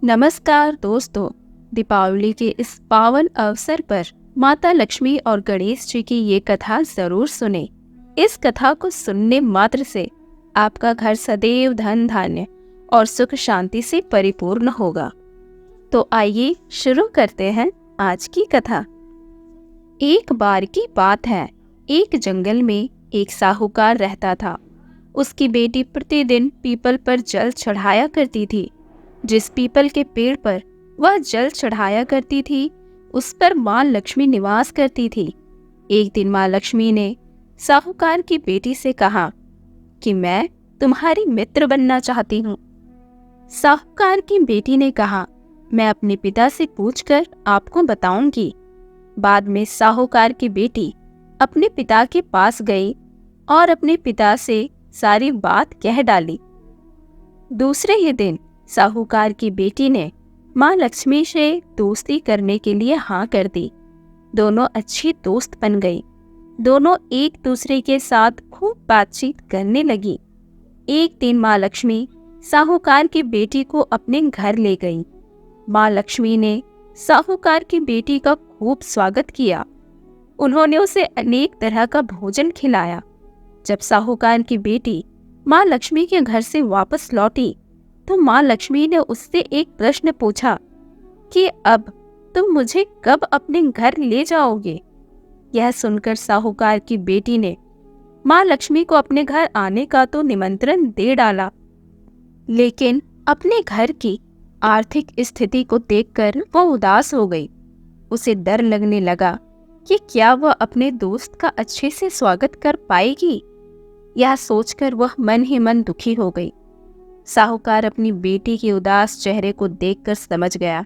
नमस्कार दोस्तों। दीपावली के इस पावन अवसर पर माता लक्ष्मी और गणेश जी की ये कथा जरूर सुने। इस कथा को सुनने मात्र से आपका घर सदैव धन धान्य और सुख शांति से परिपूर्ण होगा। तो आइए शुरू करते हैं आज की कथा। एक बार की बात है, एक जंगल में एक साहूकार रहता था। उसकी बेटी प्रतिदिन पीपल पर जल चढ़ाया करती थी। जिस पीपल के पेड़ पर वह जल चढ़ाया करती थी, उस पर माँ लक्ष्मी निवास करती थी। एक दिन माँ लक्ष्मी ने साहूकार की बेटी से कहा कि मैं तुम्हारी मित्र बनना चाहती हूँ। साहूकार की बेटी ने कहा, मैं अपने पिता से पूछकर आपको बताऊंगी। बाद में साहूकार की बेटी अपने पिता के पास गई और अपने पिता से सारी बात कह डाली। दूसरे ही दिन साहूकार की बेटी ने माँ लक्ष्मी से दोस्ती करने के लिए हाँ कर दी। दोनों अच्छी दोस्त बन गई। दोनों एक दूसरे के साथ खूब बातचीत करने लगी। एक दिन माँ लक्ष्मी साहूकार की बेटी को अपने घर ले गई। माँ लक्ष्मी ने साहूकार की बेटी का खूब स्वागत किया। उन्होंने उसे अनेक तरह का भोजन खिलाया। जब साहूकार की बेटी माँ लक्ष्मी के घर से वापस लौटी तो माँ लक्ष्मी ने उससे एक प्रश्न पूछा कि अब तुम मुझे कब अपने घर ले जाओगे। यह सुनकर साहूकार की बेटी ने माँ लक्ष्मी को अपने घर आने का तो निमंत्रण दे डाला, लेकिन अपने घर की आर्थिक स्थिति को देखकर वो उदास हो गई। उसे डर लगने लगा कि क्या वह अपने दोस्त का अच्छे से स्वागत कर पाएगी। यह सोचकर वह मन ही मन दुखी हो गई। साहूकार अपनी बेटी के उदास चेहरे को देखकर समझ गया।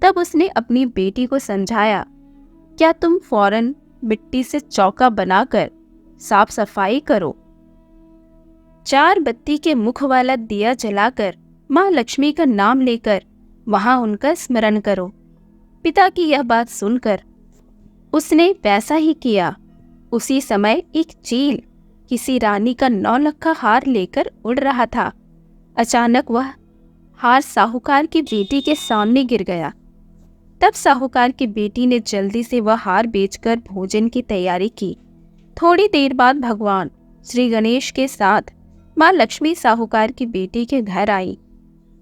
तब उसने अपनी बेटी को समझाया, क्या तुम फौरन मिट्टी से चौका बनाकर साफ सफाई करो। 4 बत्ती के मुख वाला दिया जलाकर माँ लक्ष्मी का नाम लेकर वहां उनका स्मरण करो। पिता की यह बात सुनकर उसने वैसा ही किया। उसी समय एक चील किसी रानी का 9 लक्खा हार लेकर उड़ रहा था। अचानक वह हार साहूकार की बेटी के सामने गिर गया। तब साहूकार की बेटी ने जल्दी से वह हार बेचकर भोजन की तैयारी की। थोड़ी देर बाद भगवान श्री गणेश के साथ माँ लक्ष्मी साहूकार की बेटी के घर आई।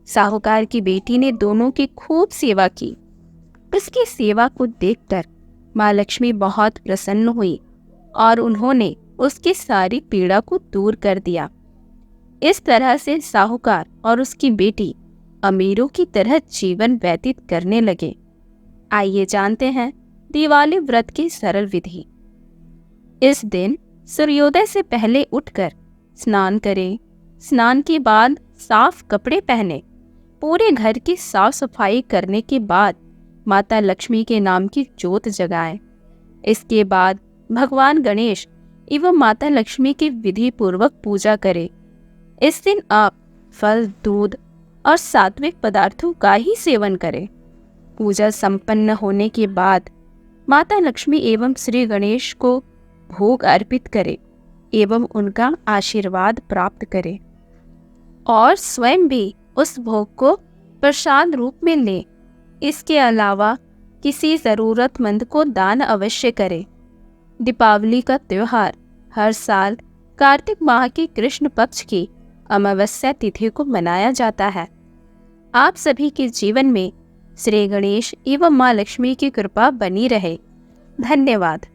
साहूकार की बेटी ने दोनों की खूब सेवा की। उसकी सेवा को देखकर माँ लक्ष्मी बहुत प्रसन्न हुई और उन्होंने उसकी सारी पीड़ा को दूर कर दिया। इस तरह से साहूकार और उसकी बेटी अमीरों की तरह जीवन व्यतीत करने लगे। आइए जानते हैं दिवाली व्रत की सरल विधि। इस दिन सूर्योदय से पहले उठकर स्नान करें। स्नान के बाद साफ कपड़े पहने। पूरे घर की साफ सफाई करने के बाद माता लक्ष्मी के नाम की जोत जगाएं। इसके बाद भगवान गणेश एवं माता लक्ष्मी की विधि पूर्वक पूजा करें। इस दिन आप फल, दूध और सात्विक पदार्थों का ही सेवन करें। पूजा संपन्न होने के बाद माता लक्ष्मी एवं श्री गणेश को भोग अर्पित करें एवं उनका आशीर्वाद प्राप्त करें और स्वयं भी उस भोग को प्रसाद रूप में लें। इसके अलावा किसी जरूरतमंद को दान अवश्य करें। दीपावली का त्योहार हर साल कार्तिक माह की कृष्ण पक्ष की अमावस्या तिथि को मनाया जाता है। आप सभी के जीवन में श्री गणेश एवं माँ लक्ष्मी की कृपा बनी रहे। धन्यवाद।